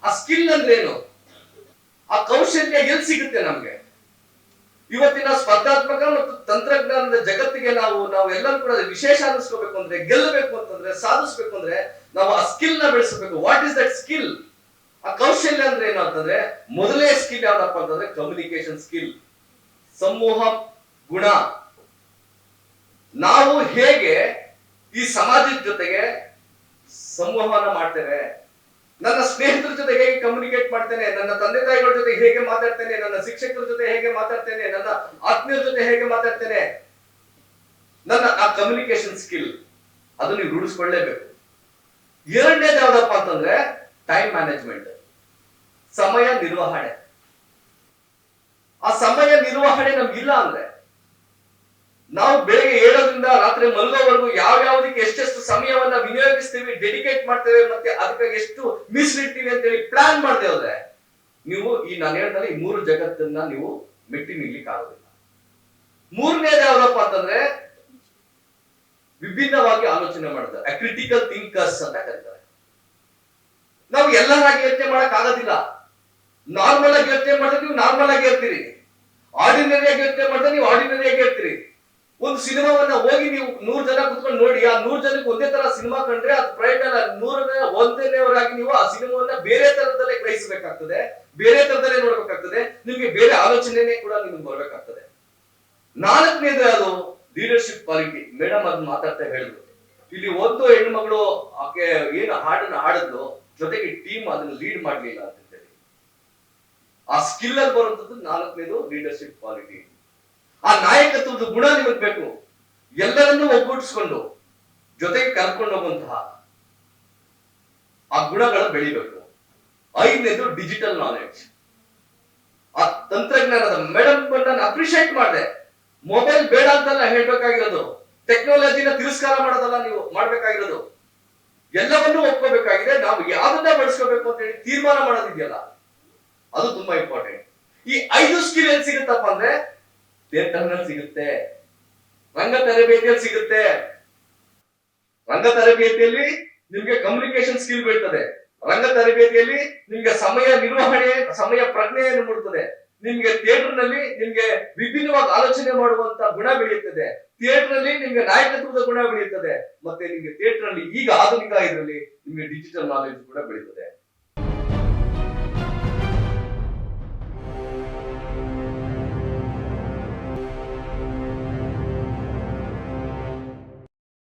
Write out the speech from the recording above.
ಆ ಸ್ಕಿಲ್ ಅಂದ್ರೆ ಏನು, ಆ ಕೌಶಲ್ಯ ಎಲ್ಲಿ ಸಿಗುತ್ತೆ ನಮ್ಗೆ? ಇವತ್ತಿನ ಸ್ಪರ್ಧಾತ್ಮಕ ಮತ್ತು ತಂತ್ರಜ್ಞಾನದ ಜಗತ್ತಿಗೆ ನಾವೆಲ್ಲರೂ ಕೂಡ ವಿಶೇಷ ಅನ್ನಿಸ್ಕೋಬೇಕು ಅಂದ್ರೆ, ಗೆಲ್ಲಬೇಕು ಅಂತಂದ್ರೆ, ಸಾಧಿಸ್ಬೇಕು ಅಂದ್ರೆ ನಾವು ಆ ಸ್ಕಿಲ್ ನ ಬೆಳೆಸಬೇಕು. What is that skill? ಆ ಕೌಶಲ್ಯ ಅಂದ್ರೆ ಏನು ಅಂತಂದ್ರೆ, ಮೊದಲನೇ ಸ್ಕಿಲ್ ಯಾವ್ದಪ್ಪ ಅಂತಂದ್ರೆ ಕಮ್ಯುನಿಕೇಶನ್ ಸ್ಕಿಲ್, ಸಮೂಹ ಗುಣ. ನಾವು ಹೇಗೆ ಈ ಸಮಾಜದ ಜೊತೆಗೆ ಸಂವಹನ ಮಾಡ್ತೇವೆ, ನನ್ನ ಸ್ನೇಹಿತರ ಜೊತೆ ಹೇಗೆ ಕಮ್ಯುನಿಕೇಟ್ ಮಾಡ್ತೇನೆ, ನನ್ನ ತಂದೆ ತಾಯಿಗಳ ಜೊತೆ ಹೇಗೆ ಮಾತಾಡ್ತೇನೆ, ನನ್ನ ಶಿಕ್ಷಕರ ಜೊತೆ ಹೇಗೆ ಮಾತಾಡ್ತೇನೆ, ನನ್ನ ಆತ್ಮೀಯರ ಜೊತೆ ಹೇಗೆ ಮಾತಾಡ್ತೇನೆ, ನನ್ನ ಆ ಕಮ್ಯುನಿಕೇಶನ್ ಸ್ಕಿಲ್ ಅದು ನೀವು ರೂಢಿಸ್ಕೊಳ್ಳೇಬೇಕು. ಎರಡನೇದು ಯಾವ್ದಪ್ಪ ಅಂತಂದ್ರೆ ಟೈಮ್ ಮ್ಯಾನೇಜ್ಮೆಂಟ್, ಸಮಯ ನಿರ್ವಹಣೆ. ಆ ಸಮಯ ನಿರ್ವಹಣೆ ನಮ್ಗಿಲ್ಲ ಅಂದ್ರೆ ನಾವು ಬೆಳಗ್ಗೆ ಏಳೋದ್ರಿಂದ ರಾತ್ರಿ ಮಲಗೋವರೆಗೂ ಯಾವ್ಯಾವ್ದಕ್ಕೆ ಎಷ್ಟೆಷ್ಟು ಸಮಯವನ್ನ ವಿನಿಯೋಗಿಸ್ತೀವಿ, ಡೆಡಿಕೇಟ್ ಮಾಡ್ತೇವೆ, ಮತ್ತೆ ಅದಕ್ಕೆ ಎಷ್ಟು ಮೀಸಲಿಡ್ತೀವಿ ಅಂತೇಳಿ ಪ್ಲಾನ್ ಮಾಡದೆ ಹೋದ್ರೆ ನೀವು ನಾನು ಹೇಳ್ತಾರೆ ಈ ಮೂರು ಜಗತ್ತನ್ನ ನೀವು ಮೆಟ್ಟಿ ನಿಲ್ಲಿಕ್ಕೆ ಆಗೋದಿಲ್ಲ. ಮೂರನೇದು ಯಾವ್ದಪ್ಪ ಅಂತಂದ್ರೆ ವಿಭಿನ್ನವಾಗಿ ಆಲೋಚನೆ ಮಾಡ್ತಾರೆ, ಕ್ರಿಟಿಕಲ್ ಥಿಂಕರ್ಸ್ ಅಂತ ಕರೀತಾರೆ. ನಾವು ಎಲ್ಲರಾಗಿ ಯೋಚನೆ ಮಾಡಕ್ ಆಗೋದಿಲ್ಲ. ನಾರ್ಮಲ್ ಆಗಿ ಯೋಚನೆ ಮಾಡಿದ್ರೆ ನೀವು ನಾರ್ಮಲ್ ಆಗಿ ಇರ್ತೀರಿ, ಆರ್ಡಿನರಿ ಆಗಿ ಯೋಚನೆ ಮಾಡಿದ್ರೆ ನೀವು ಆರ್ಡಿನರಿ ಆಗಿ ಇರ್ತೀರಿ. ಒಂದು ಸಿನಿಮಾವನ್ನ ಹೋಗಿ ನೀವು 100 ಜನ ಕುತ್ಕೊಂಡು ನೋಡಿ, ಆ 100 ಜನಕ್ಕೆ ಒಂದೇ ತರ ಸಿನಿಮಾ ಕಂಡ್ರೆ ಅದು ಪ್ರಯತ್ನ 100ನೇವರಾಗಿ ನೀವು ಆ ಸಿನಿಮಾವನ್ನ ಬೇರೆ ತರದಲ್ಲೇ ಗ್ರಹಿಸಬೇಕಾಗ್ತದೆ, ಬೇರೆ ತರದಲ್ಲೇ ನೋಡ್ಬೇಕಾಗ್ತದೆ, ನಿಮ್ಗೆ ಬೇರೆ ಆಲೋಚನೆನೇ ಕೂಡ ನಿಮ್ಗೆ ಬರ್ಬೇಕಾಗ್ತದೆ. ನಾಲ್ಕನೇದು ಅದು ಲೀಡರ್ಶಿಪ್ ಕ್ವಾಲಿಟಿ. ಮೇಡಮ್ ಅದನ್ನ ಮಾತಾಡ್ತಾ ಹೇಳಿದ್ರು, ಇಲ್ಲಿ ಒಂದು ಹೆಣ್ಮಗಳು ಆಕೆ ಏನು ಹಾಡನ್ನ ಹಾಡಿದ್ಲು, ಜೊತೆಗೆ ಟೀಮ್ ಅದನ್ನ ಲೀಡ್ ಮಾಡ್ಲಿಲ್ಲ ಅಂತ ಹೇಳಿ. ಆ ಸ್ಕಿಲ್ ಅಲ್ಲಿ ಬರುವಂತದ್ದು ನಾಲ್ಕನೇದು ಲೀಡರ್ಶಿಪ್ ಕ್ವಾಲಿಟಿ. ಆ ನಾಯಕತ್ವದ ಗುಣ ನಿಮಗೆ ಬೇಕು. ಎಲ್ಲರನ್ನೂ ಒಗ್ಗೂಡಿಸ್ಕೊಂಡು ಜೊತೆಗೆ ಕರ್ಕೊಂಡು ಹೋಗುವಂತಹ ಆ ಗುಣಗಳು ಬೆಳಿಬೇಕು. ಐದನೇದು ಡಿಜಿಟಲ್ ನಾಲೆಡ್ಜ್, ಆ ತಂತ್ರಜ್ಞಾನದ. ಮೇಡಮ್ ನಾನು ಅಪ್ರಿಶಿಯೇಟ್ ಮಾಡಿದೆ. ಮೊಬೈಲ್ ಬೇಡ ಅಂತಲ್ಲ ಹೇಳ್ಬೇಕಾಗಿರೋದು, ಟೆಕ್ನಾಲಜಿನ ತಿರಸ್ಕಾರ ಮಾಡೋದಲ್ಲ ನೀವು ಮಾಡ್ಬೇಕಾಗಿರೋದು, ಎಲ್ಲವನ್ನೂ ಒಪ್ಕೋಬೇಕಾಗಿದೆ. ನಾವು ಯಾವ್ದನ್ನ ಬಳಸ್ಕೋಬೇಕು ಅಂತ ಹೇಳಿ ತೀರ್ಮಾನ ಮಾಡೋದಿದೆಯಲ್ಲ, ಅದು ತುಂಬಾ ಇಂಪಾರ್ಟೆಂಟ್. ಈ 5 ಸ್ಕಿಲ್ ಎಲ್ಲಿ ಸಿಗುತ್ತಪ್ಪ ಅಂದ್ರೆ ಥಿಯೇಟರ್ನಲ್ಲಿ ಸಿಗುತ್ತೆ, ರಂಗ ತರಬೇತಿಯಲ್ಲಿ ಸಿಗುತ್ತೆ. ರಂಗ ತರಬೇತಿಯಲ್ಲಿ ನಿಮ್ಗೆ ಕಮ್ಯುನಿಕೇಶನ್ ಸ್ಕಿಲ್ ಬೀಳ್ತದೆ, ರಂಗ ತರಬೇತಿಯಲ್ಲಿ ನಿಮ್ಗೆ ಸಮಯ ನಿರ್ವಹಣೆ, ಸಮಯ ಪ್ರಜ್ಞೆಯನ್ನು ಮೂಡುತ್ತದೆ. ನಿಮ್ಗೆ ಥಿಯೇಟರ್ ನಲ್ಲಿ ನಿಮ್ಗೆ ವಿಭಿನ್ನವಾಗಿ ಆಲೋಚನೆ ಮಾಡುವಂತ ಗುಣ ಬೆಳೆಯುತ್ತದೆ, ಥಿಯೇಟರ್ ನಲ್ಲಿ ನಿಮ್ಗೆ ನಾಯಕತ್ವದ ಗುಣ ಬೆಳೆಯುತ್ತದೆ, ಮತ್ತೆ ನಿಮ್ಗೆ ಥಿಯೇಟರ್ ನಲ್ಲಿ ಈಗ ಆಧುನಿಕ ಇದರಲ್ಲಿ ನಿಮ್ಗೆ ಡಿಜಿಟಲ್ ನಾಲೆಜ್ ಕೂಡ ಬೆಳೆಯುತ್ತದೆ.